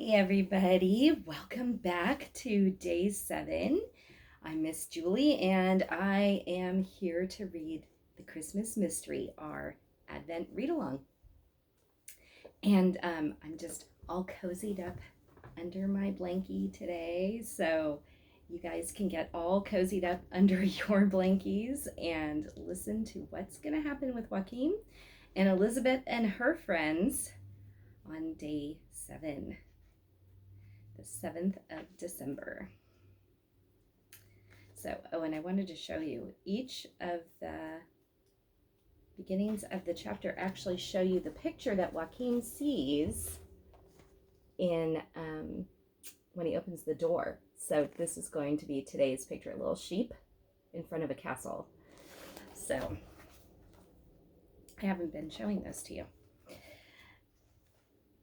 Hey everybody, welcome back to day 7. I'm Miss Julie and I am here to read the Christmas Mystery, our Advent read-along. And I'm just all cozied up under my blankie today, so you guys can get all cozied up under your blankies and listen to what's going to happen with Joaquin and Elizabeth and her friends on day 7. The 7th of December. So, and I wanted to show you each of the beginnings of the chapter actually show you the picture that Joaquin sees in when he opens the door. So this is going to be today's picture, a little sheep in front of a castle. So I haven't been showing this to you.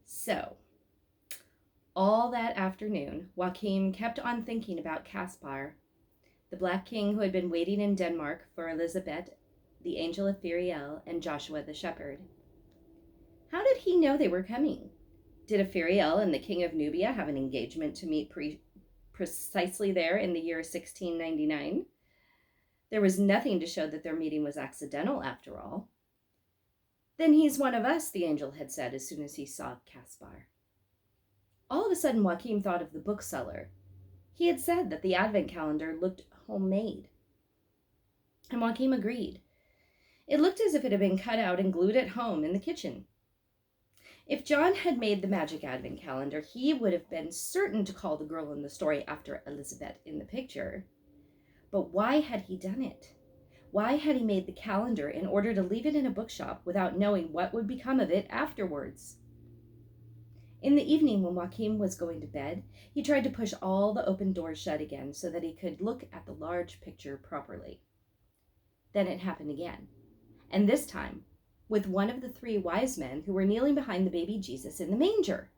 So all that afternoon, Joachim kept on thinking about Caspar, the Black King who had been waiting in Denmark for Elizabeth, the angel Ephrael, and Joshua the shepherd. How did he know they were coming? Did Ephrael and the King of Nubia have an engagement to meet precisely there in the year 1699? There was nothing to show that their meeting was accidental, after all. Then he's one of us, the angel had said as soon as he saw Caspar. All of a sudden, Joachim thought of the bookseller. He had said that the Advent calendar looked homemade. And Joachim agreed. It looked as if it had been cut out and glued at home in the kitchen. If John had made the magic Advent calendar, he would have been certain to call the girl in the story after Elizabeth in the picture. But why had he done it? Why had he made the calendar in order to leave it in a bookshop without knowing what would become of it afterwards? In the evening, when Joachim was going to bed, he tried to push all the open doors shut again so that he could look at the large picture properly. Then it happened again, and this time with one of the 3 wise men who were kneeling behind the baby Jesus in the manger.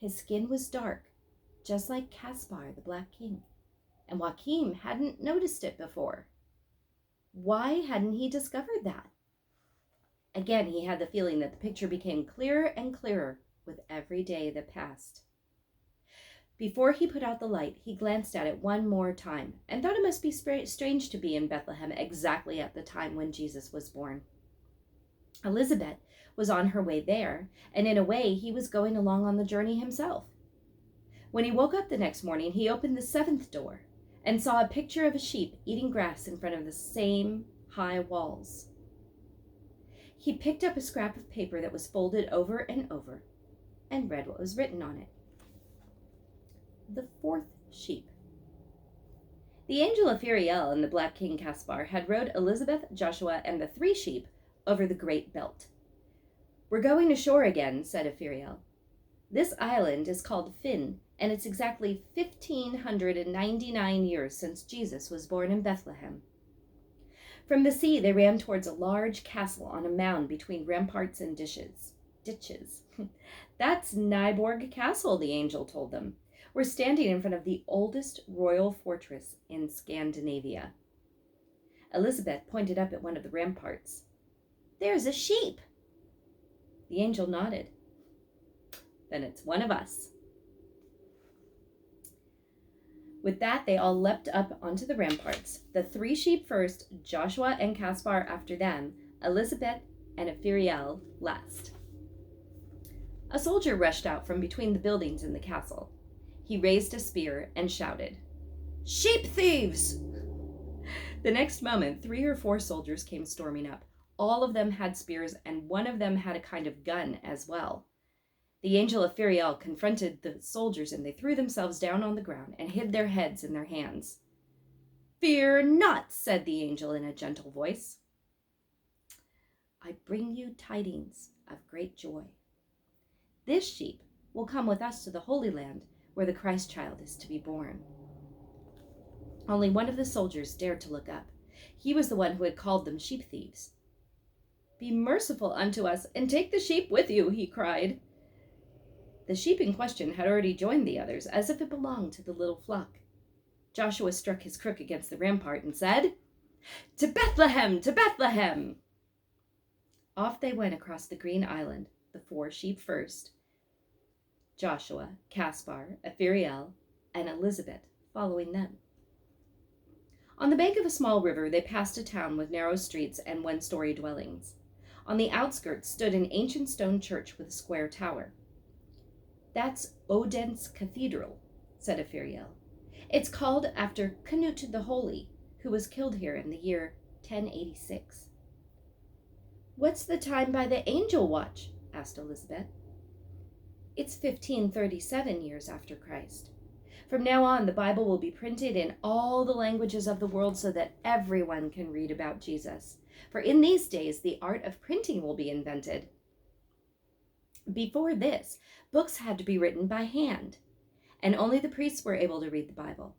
His skin was dark, just like Caspar, the Black King, and Joachim hadn't noticed it before. Why hadn't he discovered that? Again, he had the feeling that the picture became clearer and clearer with every day that passed. Before he put out the light, he glanced at it one more time and thought it must be strange to be in Bethlehem exactly at the time when Jesus was born. Elizabeth was on her way there, and in a way, he was going along on the journey himself. When he woke up the next morning, he opened the 7th door and saw a picture of a sheep eating grass in front of the same high walls. He picked up a scrap of paper that was folded over and over and read what was written on it. The 4th sheep. The angel Ephrael and the Black King Caspar had rode Elizabeth, Joshua, and the 3 sheep over the great belt. "We're going ashore again," said Ephrael. "This island is called Finn, and it's exactly 1,599 years since Jesus was born in Bethlehem." From the sea, they ran towards a large castle on a mound between ramparts and ditches. "That's Nyborg Castle," the angel told them. "We're standing in front of the oldest royal fortress in Scandinavia." Elizabeth pointed up at one of the ramparts. "There's a sheep." The angel nodded. "Then it's one of us." With that, they all leapt up onto the ramparts, the 3 sheep first, Joshua and Caspar after them, Elizabeth and Ephrael last. A soldier rushed out from between the buildings in the castle. He raised a spear and shouted, "Sheep thieves!" The next moment, 3 or 4 soldiers came storming up. All of them had spears, and one of them had a kind of gun as well. The angel Ephrael confronted the soldiers, and they threw themselves down on the ground and hid their heads in their hands. "Fear not," said the angel in a gentle voice. "I bring you tidings of great joy. This sheep will come with us to the Holy Land, where the Christ child is to be born." Only one of the soldiers dared to look up. He was the one who had called them sheep thieves. "Be merciful unto us and take the sheep with you," he cried. The sheep in question had already joined the others, as if it belonged to the little flock. Joshua struck his crook against the rampart and said, "To Bethlehem! To Bethlehem!" Off they went across the green island, the 4 sheep first, Joshua, Caspar, Ephriel, and Elizabeth following them. On the bank of a small river, they passed a town with narrow streets and one-story dwellings. On the outskirts stood an ancient stone church with a square tower. "That's Adent's Cathedral," said Ephriel. "It's called after Canute the Holy, who was killed here in the year 1086. "What's the time by the angel watch?" asked Elizabeth. "It's 1537 years after Christ. From now on, the Bible will be printed in all the languages of the world so that everyone can read about Jesus. For in these days, the art of printing will be invented. Before this, books had to be written by hand, and only the priests were able to read the Bible.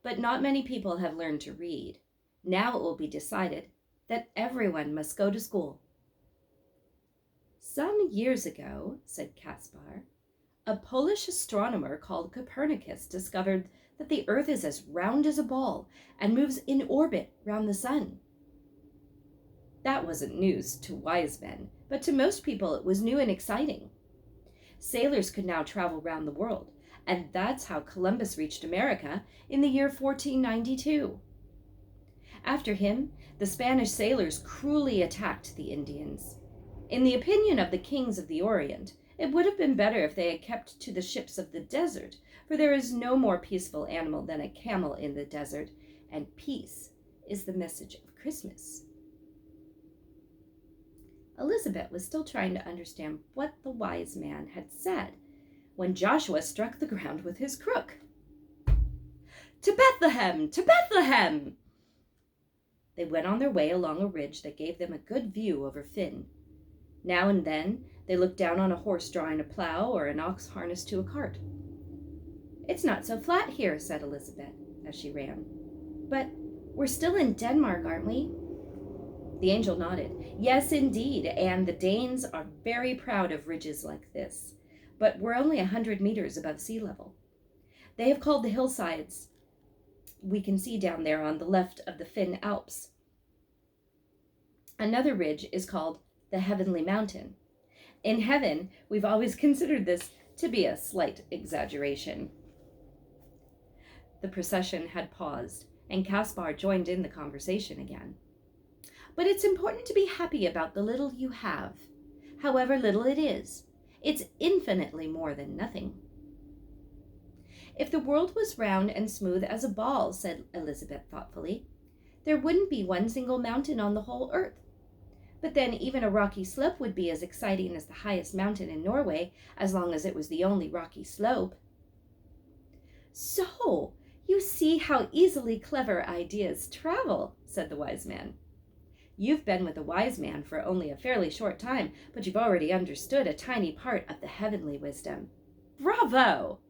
But not many people have learned to read. Now it will be decided that everyone must go to school." "Some years ago," said Caspar, "a Polish astronomer called Copernicus discovered that the Earth is as round as a ball and moves in orbit round the sun." That wasn't news to wise men, but to most people it was new and exciting. Sailors could now travel round the world, and that's how Columbus reached America in the year 1492. After him, the Spanish sailors cruelly attacked the Indians. In the opinion of the kings of the Orient, it would have been better if they had kept to the ships of the desert, for there is no more peaceful animal than a camel in the desert, and peace is the message of Christmas. Elizabeth was still trying to understand what the wise man had said when Joshua struck the ground with his crook. "To Bethlehem! To Bethlehem!" They went on their way along a ridge that gave them a good view over Finn. Now and then they looked down on a horse drawing a plow or an ox harnessed to a cart. "It's not so flat here," said Elizabeth as she ran. "But we're still in Denmark, aren't we?" The angel nodded. "Yes, indeed, and the Danes are very proud of ridges like this, but we're only 100 meters above sea level. They have called the hillsides we can see down there on the left of the Finn Alps. Another ridge is called the Heavenly Mountain. In heaven, we've always considered this to be a slight exaggeration." The procession had paused, and Caspar joined in the conversation again. "But it's important to be happy about the little you have, however little it is. It's infinitely more than nothing." "If the world was round and smooth as a ball," said Elizabeth thoughtfully, "there wouldn't be one single mountain on the whole earth. But then even a rocky slope would be as exciting as the highest mountain in Norway, as long as it was the only rocky slope." "So, you see how easily clever ideas travel," said the wise man. "You've been with a wise man for only a fairly short time, but you've already understood a tiny part of the heavenly wisdom. Bravo!"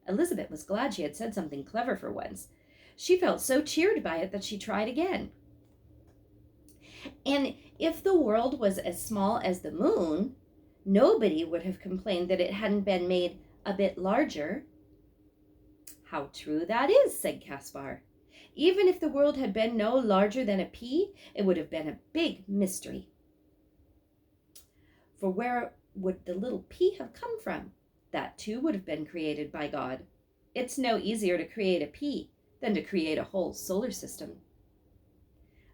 Elizabeth was glad she had said something clever for once. She felt so cheered by it that she tried again. "And if the world was as small as the moon, nobody would have complained that it hadn't been made a bit larger." "How true that is," said Caspar. "Even if the world had been no larger than a pea, it would have been a big mystery. For where would the little pea have come from? That too would have been created by God. It's no easier to create a pea than to create a whole solar system."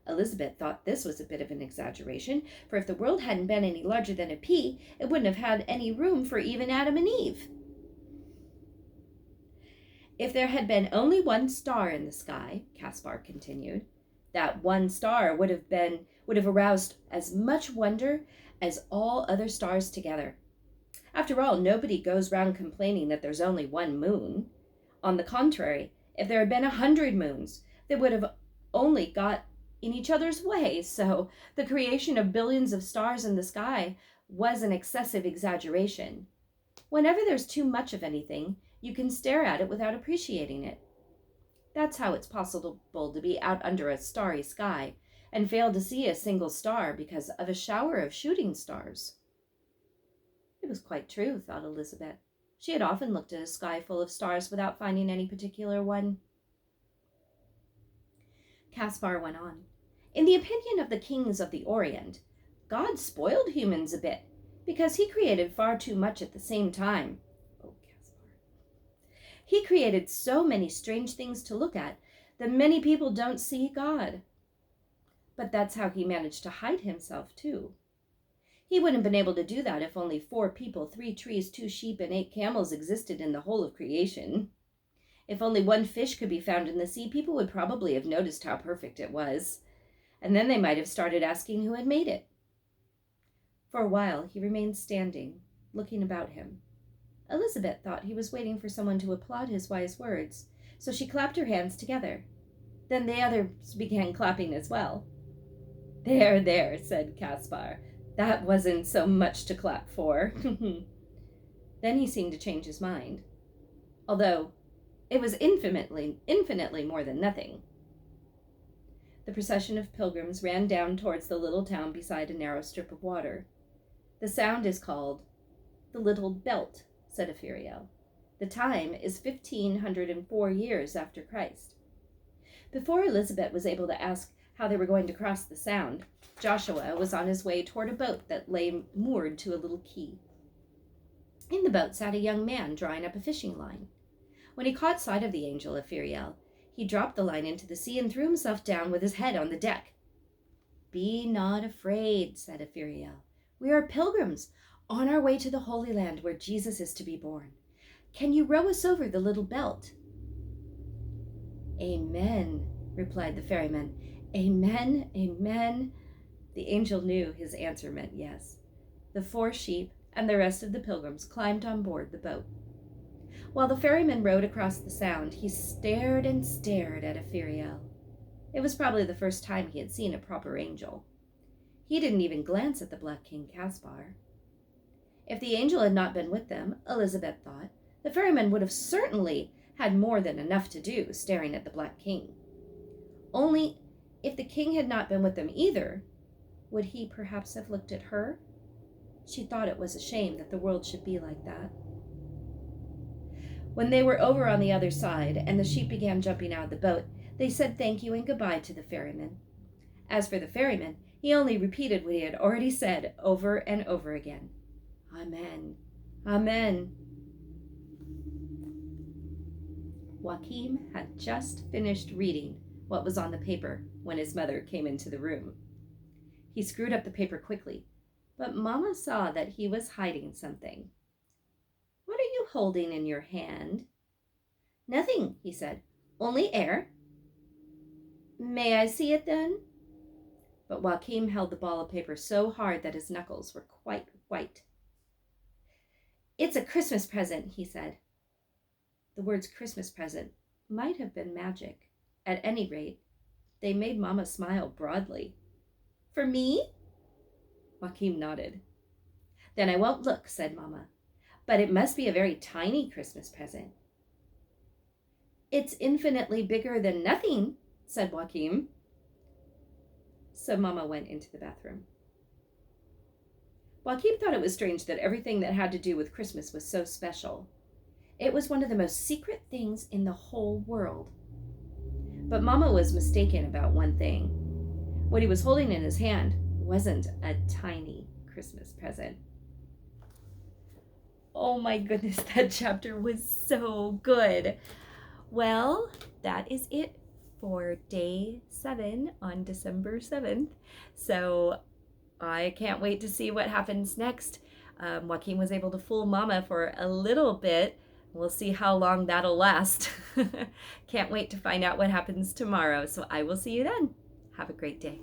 Elizabeth thought this was a bit of an exaggeration, for if the world hadn't been any larger than a pea, it wouldn't have had any room for even Adam and Eve. "If there had been only one star in the sky," Caspar continued, "that one star would have aroused as much wonder as all other stars together. After all, nobody goes round complaining that there's only one moon. On the contrary, if there had been 100 moons, they would have only got in each other's way, so the creation of billions of stars in the sky was an excessive exaggeration. Whenever there's too much of anything, you can stare at it without appreciating it. That's how it's possible to be out under a starry sky and fail to see a single star because of a shower of shooting stars." It was quite true, thought Elizabeth. She had often looked at a sky full of stars without finding any particular one. Caspar went on. "In the opinion of the kings of the Orient, God spoiled humans a bit. because he created far too much at the same time. Oh, Caspar. He created so many strange things to look at that many people don't see God. But that's how he managed to hide himself, too. He wouldn't have been able to do that if only 4 people, 3 trees, 2 sheep, and 8 camels existed in the whole of creation. If only 1 fish could be found in the sea, people would probably have noticed how perfect it was. And then they might have started asking who had made it. For a while, he remained standing, looking about him. Elizabeth thought he was waiting for someone to applaud his wise words, so she clapped her hands together. Then the others began clapping as well. There, there, said Caspar. That wasn't so much to clap for. Then he seemed to change his mind, although it was infinitely more than nothing. The procession of pilgrims ran down towards the little town beside a narrow strip of water. The sound is called the Little Belt, said Ephriel. The time is 1504 years after Christ. Before Elizabeth was able to ask how they were going to cross the Sound, Joshua was on his way toward a boat that lay moored to a little quay. In the boat sat a young man drawing up a fishing line. When he caught sight of the angel Ephriel, he dropped the line into the sea and threw himself down with his head on the deck. Be not afraid, said Ephriel. We are pilgrims on our way to the Holy Land where Jesus is to be born. Can you row us over the little belt? Amen, replied the ferryman. Amen, amen. The angel knew his answer meant yes. The 4 sheep and the rest of the pilgrims climbed on board the boat. While the ferryman rowed across the Sound, he stared and stared at Ephriel. It was probably the first time he had seen a proper angel. He didn't even glance at the Black King Caspar. If the angel had not been with them, Elizabeth thought, the ferryman would have certainly had more than enough to do staring at the Black King. Only, if the king had not been with them either, would he perhaps have looked at her? She thought it was a shame that the world should be like that. When they were over on the other side and the sheep began jumping out of the boat, they said thank you and goodbye to the ferryman. As for the ferryman, he only repeated what he had already said over and over again. Amen. Amen. Joachim had just finished reading what was on the paper when his mother came into the room. He screwed up the paper quickly, but Mama saw that he was hiding something. What are you holding in your hand? Nothing, he said. Only air. May I see it then? But Joachim held the ball of paper so hard that his knuckles were quite white. It's a Christmas present, he said. The words Christmas present might have been magic. At any rate, they made Mama smile broadly. For me? Joachim nodded. Then I won't look, said Mama. But it must be a very tiny Christmas present. It's infinitely bigger than nothing, said Joachim. So Mama went into the bathroom. Joachim thought it was strange that everything that had to do with Christmas was so special. It was one of the most secret things in the whole world. But Mama was mistaken about one thing. What he was holding in his hand wasn't a tiny Christmas present. Oh my goodness, that chapter was so good. Well, that is it for day 7 on December 7th. So I can't wait to see what happens next. Joachim was able to fool Mama for a little bit. We'll see how long that'll last. Can't wait to find out what happens tomorrow. So I will see you then. Have a great day.